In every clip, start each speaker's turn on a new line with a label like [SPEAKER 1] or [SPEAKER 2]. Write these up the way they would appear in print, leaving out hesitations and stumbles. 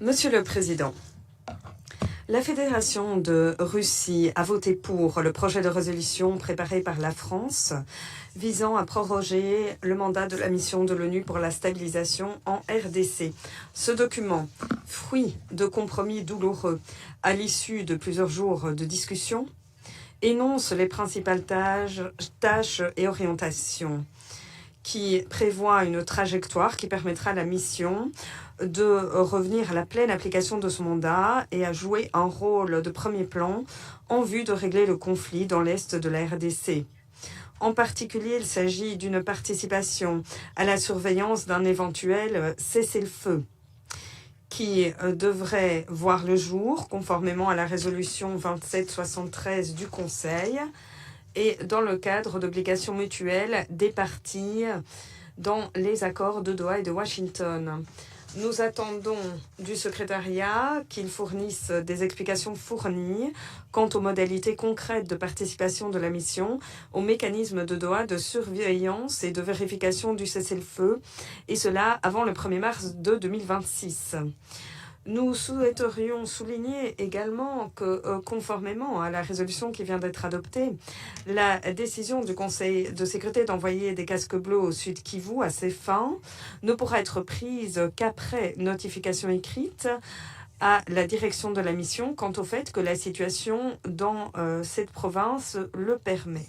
[SPEAKER 1] Monsieur le Président, la Fédération de Russie a voté pour le projet de résolution préparé par la France visant à proroger le mandat de la mission de l'ONU pour la stabilisation en RDC. Ce document, fruit de compromis douloureux à l'issue de plusieurs jours de discussion, énonce les principales tâches et orientations qui prévoit une trajectoire qui permettra à la mission de revenir à la pleine application de son mandat et à jouer un rôle de premier plan en vue de régler le conflit dans l'est de la RDC. En particulier, il s'agit d'une participation à la surveillance d'un éventuel cessez-le-feu qui devrait voir le jour conformément à la résolution 2773 du Conseil et dans le cadre d'obligations mutuelles des parties dans les accords de Doha et de Washington. Nous attendons du secrétariat qu'il fournisse des explications fournies quant aux modalités concrètes de participation de la mission, aux mécanismes de Doha de surveillance et de vérification du cessez-le-feu, et cela avant le 1er mars de 2026. Nous souhaiterions souligner également que, conformément à la résolution qui vient d'être adoptée, la décision du Conseil de sécurité d'envoyer des casques bleus au Sud Kivu à ces fins ne pourra être prise qu'après notification écrite à la direction de la mission quant au fait que la situation dans cette province le permet.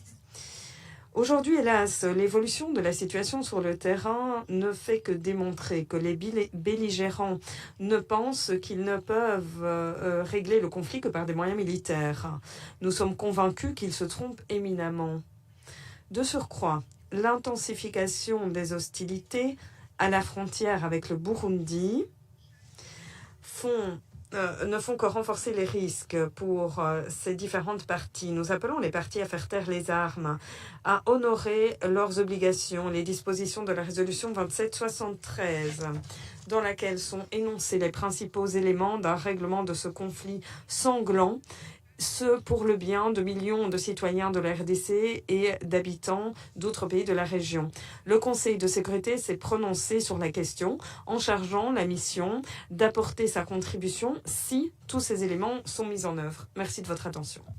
[SPEAKER 1] Aujourd'hui, hélas, l'évolution de la situation sur le terrain ne fait que démontrer que les belligérants ne pensent qu'ils ne peuvent régler le conflit que par des moyens militaires. Nous sommes convaincus qu'ils se trompent éminemment. De surcroît, l'intensification des hostilités à la frontière avec le Burundi ne font que renforcer les risques pour ces différentes parties. Nous appelons les parties à faire taire les armes, à honorer leurs obligations, les dispositions de la résolution 2773, dans laquelle sont énoncés les principaux éléments d'un règlement de ce conflit sanglant, ce pour le bien de millions de citoyens de la RDC et d'habitants d'autres pays de la région. Le Conseil de sécurité s'est prononcé sur la question en chargeant la mission d'apporter sa contribution si tous ces éléments sont mis en œuvre. Merci de votre attention.